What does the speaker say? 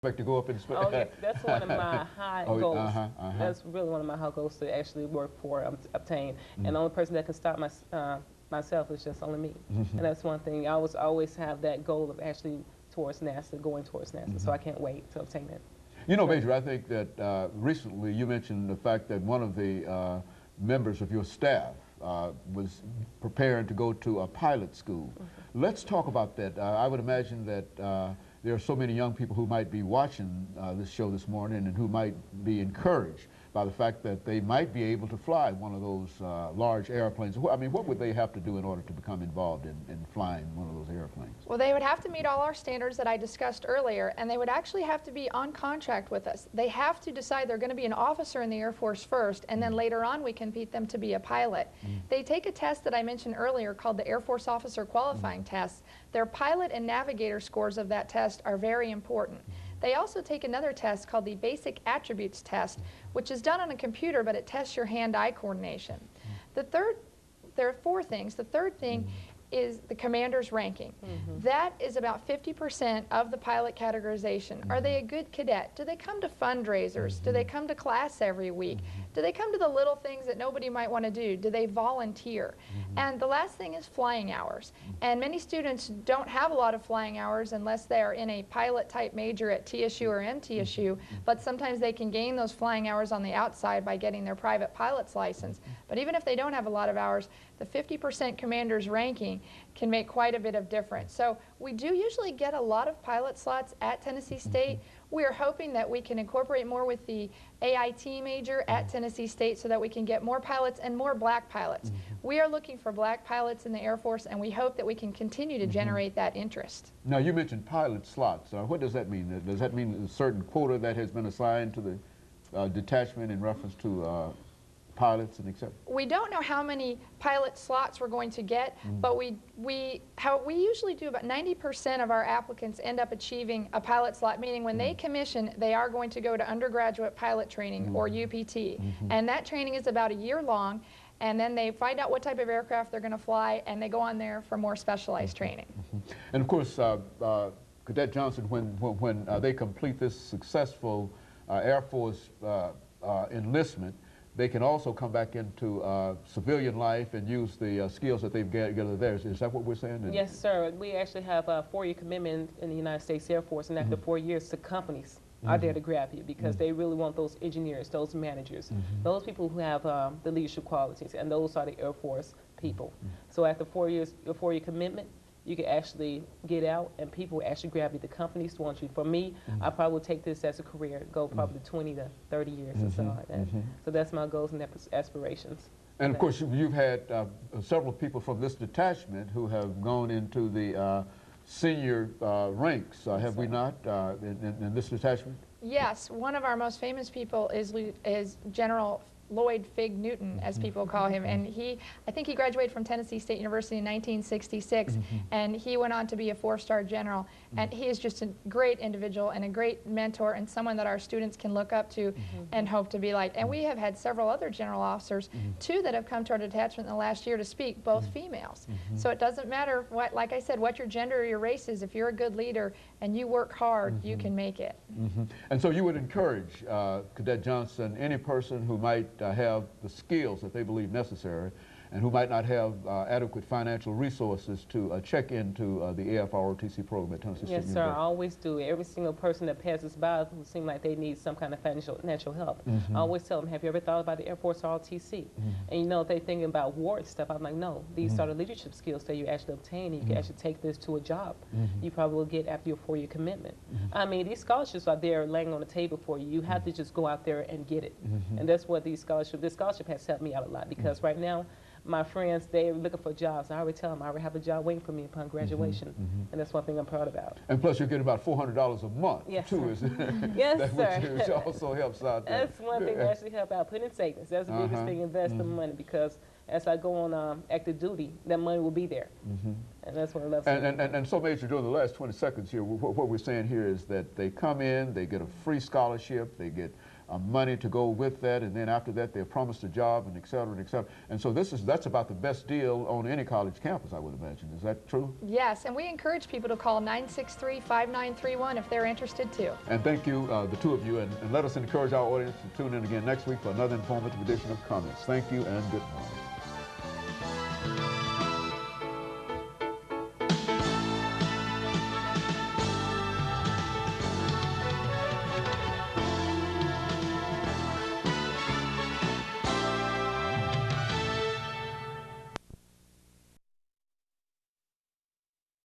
Expect to go up in space? Oh, yes, that's one of my high goals. That's really one of my high goals to actually work for, obtain. And the only person that can stop myself is just only me. And that's one thing. I always have that goal of actually towards NASA, going towards NASA. So I can't wait to obtain it. You know, Major, I think that recently you mentioned the fact that one of the members of your staff was preparing to go to a pilot school. Let's talk about that. I would imagine that there are so many young people who might be watching this show this morning and who might be encouraged by the fact that they might be able to fly one of those large airplanes. I mean, what would they have to do in order to become involved in flying one of those airplanes? Well, they would have to meet all our standards that I discussed earlier, and they would actually have to be on contract with us. They have to decide they're going to be an officer in the Air Force first, and then later on we can compete them to be a pilot. They take a test that I mentioned earlier called the Air Force Officer Qualifying Test. Their pilot and navigator scores of that test are very important. They also take another test called the Basic Attributes Test, which is done on a computer, but it tests your hand-eye coordination. There are four things. The third thing is the commander's ranking. That is about 50% of the pilot categorization. Are they a good cadet? Do they come to fundraisers? Do they come to class every week? Do they come to the little things that nobody might want to do? Do they volunteer? And the last thing is flying hours. And many students don't have a lot of flying hours unless they're in a pilot type major at TSU or MTSU, but sometimes they can gain those flying hours on the outside by getting their private pilot's license. But even if they don't have a lot of hours, the 50% commander's ranking can make quite a bit of difference. So we do usually get a lot of pilot slots at Tennessee State. We are hoping that we can incorporate more with the AIT major at Tennessee State so that we can get more pilots and more black pilots. We are looking for black pilots in the Air Force, and we hope that we can continue to generate that interest. Now, you mentioned pilot slots. What does that mean? Does that mean a certain quota that has been assigned to the detachment in reference to pilots and etc.? We don't know how many pilot slots we're going to get, but we usually do about 90% of our applicants end up achieving a pilot slot, meaning when they commission, they are going to go to undergraduate pilot training or UPT. And that training is about a year long, and then they find out what type of aircraft they're going to fly, and they go on there for more specialized training. And of course, Cadet Johnson, when they complete this successful Air Force enlistment, they can also come back into civilian life and use the skills that they've gathered there. Is that what we're saying? Yes, sir. We actually have a 4-year commitment in the United States Air Force, and after 4 years, the companies are there to grab you because they really want those engineers, those managers, those people who have the leadership qualities, and those are the Air Force people. So after 4 years, your 4-year commitment, you can actually get out and people actually grab you. The companies want you. For me, I probably would take this as a career, go probably 20 to 30 years or so like that. So that's my goals and aspirations. And of course, you've had several people from this detachment who have gone into the senior ranks, have we not, in this detachment? Yes, one of our most famous people is General Lloyd Fig Newton, as people call him, and I think he graduated from Tennessee State University in 1966, and he went on to be a 4-star general, and he is just a great individual and a great mentor and someone that our students can look up to and hope to be like. And we have had several other general officers, 2 that have come to our detachment in the last year to speak, both females. So it doesn't matter what, like I said, what your gender or your race is. If you're a good leader and you work hard, you can make it. And so you would encourage Cadet Johnson, any person who might have the skills that they believe necessary and who might not have adequate financial resources to check into the AFROTC program at Tennessee State University. Yes, sir, I always do. Every single person that passes by who seems like they need some kind of financial help, I always tell them, have you ever thought about the Air Force ROTC? And you know, if they're thinking about war and stuff, I'm like, no, these are the leadership skills that you actually obtain, and you can actually take this to a job you probably will get after your 4-year commitment. I mean, these scholarships are there laying on the table for you. You have to just go out there and get it. And that's what this scholarship has helped me out a lot, because right now, my friends, they're looking for jobs. I already tell them I already have a job waiting for me upon graduation, and that's one thing I'm proud about. And plus, you're getting about $400 a month, too, is it? Yes, sir. Which also helps out. That's one thing that actually helps out. Put in savings. That's the biggest thing. Invest the money, because as I go on active duty, that money will be there, and that's what I love. And so, Major, during the last 20 seconds here, what we're saying here is that they come in, they get a free scholarship, they get money to go with that, and then after that they're promised a job, and et cetera, and et cetera. And so that's about the best deal on any college campus, I would imagine. Is that true? Yes, and we encourage people to call 963-5931 if they're interested too. And thank you, the two of you, and let us encourage our audience to tune in again next week for another informative edition of Comments. Thank you and good morning.